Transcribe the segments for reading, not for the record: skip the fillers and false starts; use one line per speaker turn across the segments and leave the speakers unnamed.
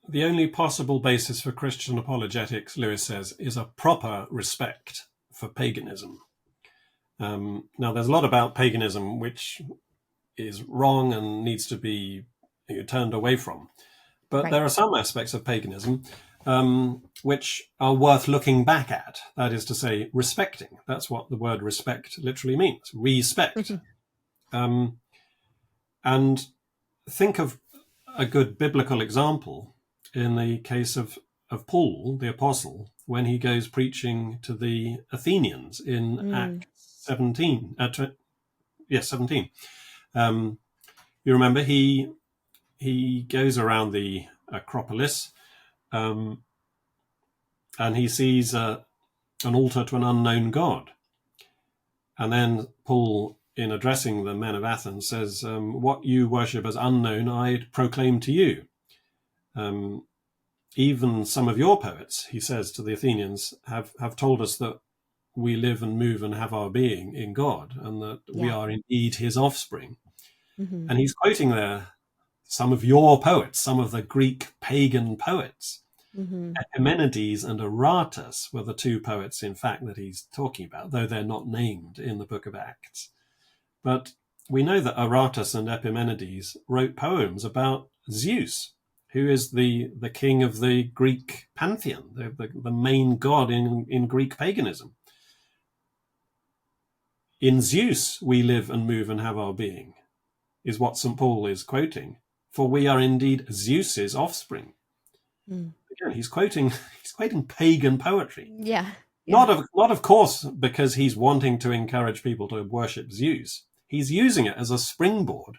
the only possible basis for Christian apologetics, Lewis says, is a proper respect for paganism. Now, there's a lot about paganism which is wrong and needs to be turned away from. But
Right.
there are some aspects of paganism which are worth looking back at. That is to say, respecting. That's what the word respect literally means. Respect. And think of a good biblical example in the case of Paul, the apostle, when he goes preaching to the Athenians in Acts 17. 17. You remember he goes around the Acropolis and he sees an altar to an unknown god. And then Paul, in addressing the men of Athens, says, what you worship as unknown, I proclaim to you. Even some of your poets, he says to the Athenians, have told us that we live and move and have our being in God, and that we are indeed his offspring. And he's quoting there some of your poets, some of the Greek pagan poets. Epimenides and Aratus were the two poets, in fact, that he's talking about, though they're not named in the book of Acts. But we know that Aratus and Epimenides wrote poems about Zeus, who is the king of the Greek pantheon, the main god in Greek paganism. In Zeus we live and move and have our being, is what St. Paul is quoting, for we are indeed Zeus's offspring. Again, he's quoting pagan poetry.
Yeah.
Not of course because he's wanting to encourage people to worship Zeus. He's using it as a springboard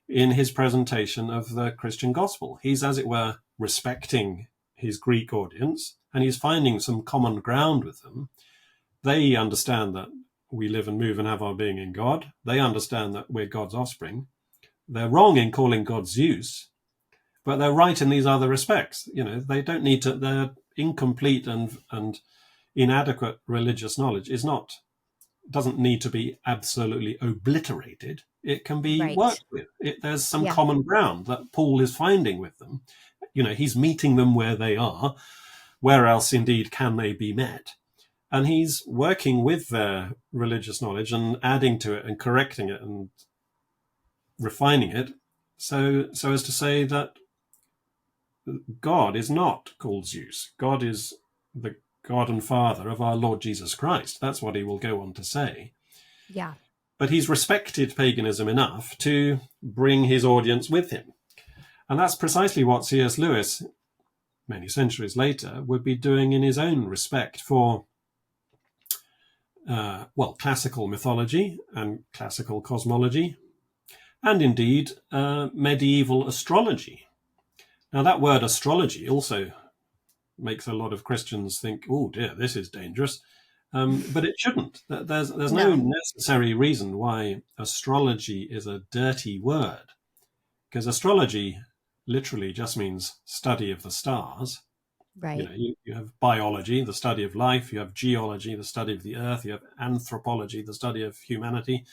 in his presentation of the Christian gospel. He's, as it were, respecting his Greek audience, and he's finding some common ground with them. They understand that we live and move and have our being in God. They understand that we're God's offspring. They're wrong in calling God Zeus, but they're right in these other respects. They don't need to, their incomplete and inadequate religious knowledge doesn't need to be absolutely obliterated. It can be worked with. There's some common ground that Paul is finding with them. He's meeting them where they are. Where else indeed can they be met? And he's working with their religious knowledge and adding to it and correcting it and refining it so as to say that God is not called Zeus. God is the God and Father of our Lord Jesus Christ. That's what he will go on to say.
Yeah.
But he's respected paganism enough to bring his audience with him. And that's precisely what C.S. Lewis, many centuries later, would be doing in his own respect for, classical mythology and classical cosmology, and indeed medieval astrology. Now, that word astrology also makes a lot of Christians think, oh dear, this is dangerous. But it shouldn't. There's no necessary reason why astrology is a dirty word, because astrology literally just means study of the stars.
Right.
You have biology, the study of life. You have geology, the study of the earth. You have anthropology, the study of humanity.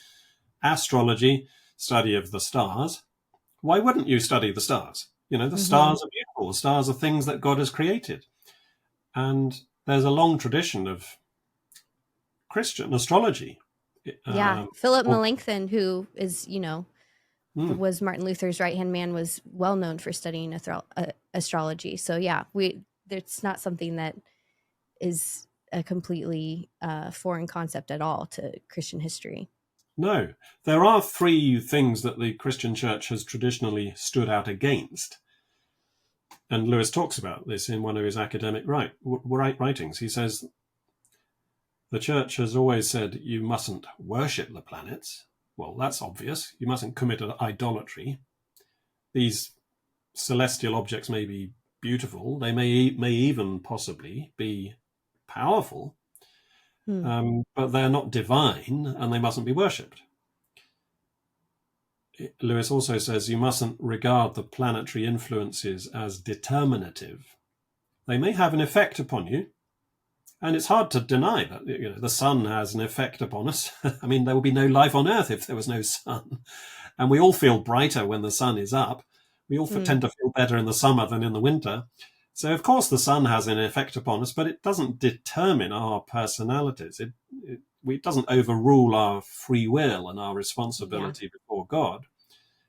Astrology, study of the stars. Why wouldn't you study the stars? The stars are beautiful. The stars are things that God has created. And there's a long tradition of Christian astrology.
Philip Melanchthon, who is, was Martin Luther's right-hand man, was well known for studying astrology. So it's not something that is a completely foreign concept at all to Christian history.
No, there are three things that the Christian church has traditionally stood out against. And Lewis talks about this in one of his academic writings. He says, the church has always said you mustn't worship the planets. Well, that's obvious. You mustn't commit idolatry. These celestial objects may be beautiful. They may even possibly be powerful, but they're not divine and they mustn't be worshipped. Lewis also says you mustn't regard the planetary influences as determinative. They may have an effect upon you, and it's hard to deny that the sun has an effect upon us. I mean, there would be no life on Earth if there was no sun. And we all feel brighter when the sun is up. We all tend to feel better in the summer than in the winter. So, of course, the sun has an effect upon us, but it doesn't determine our personalities. It doesn't overrule our free will and our responsibility before God.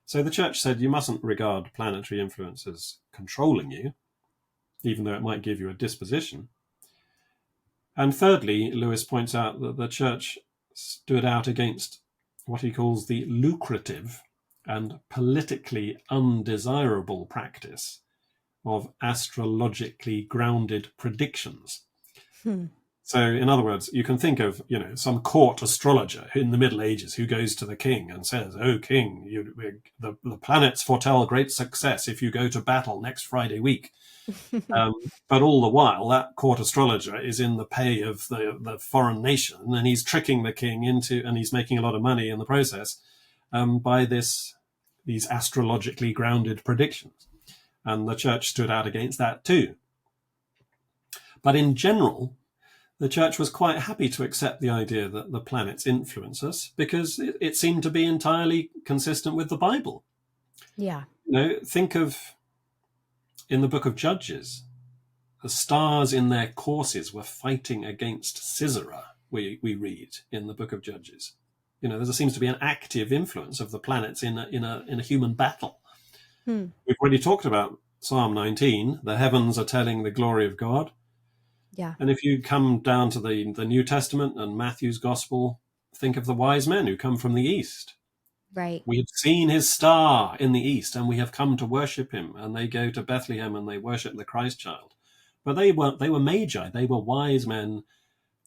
So the church said you mustn't regard planetary influence as controlling you, even though it might give you a disposition. And thirdly, Lewis points out that the church stood out against what he calls the lucrative and politically undesirable practice of astrologically grounded predictions. So, in other words, you can think of, some court astrologer in the Middle Ages who goes to the king and says, "Oh, king, the planets foretell great success if you go to battle next Friday week." But all the while, that court astrologer is in the pay of the foreign nation, and he's tricking the king and he's making a lot of money in the process by these astrologically grounded predictions. And the church stood out against that too. But in general, the church was quite happy to accept the idea that the planets influence us because it seemed to be entirely consistent with the Bible.
Yeah.
Think of, in the book of Judges, the stars in their courses were fighting against Sisera, we read in the book of Judges. There seems to be an active influence of the planets in a human battle. We've already talked about Psalm 19, the heavens are telling the glory of God.
Yeah.
And if you come down to the New Testament and Matthew's gospel, think of the wise men who come from the east.
Right.
We have seen his star in the east and we have come to worship him. And they go to Bethlehem and they worship the Christ child. But they were magi. They were wise men.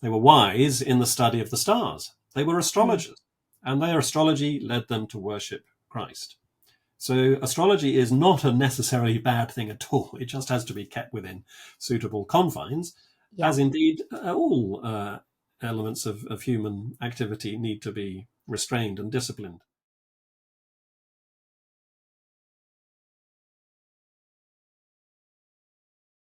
They were wise in the study of the stars. They were astrologers. And their astrology led them to worship Christ. So astrology is not a necessarily bad thing at all. It just has to be kept within suitable confines, as indeed all elements of human activity need to be restrained and disciplined.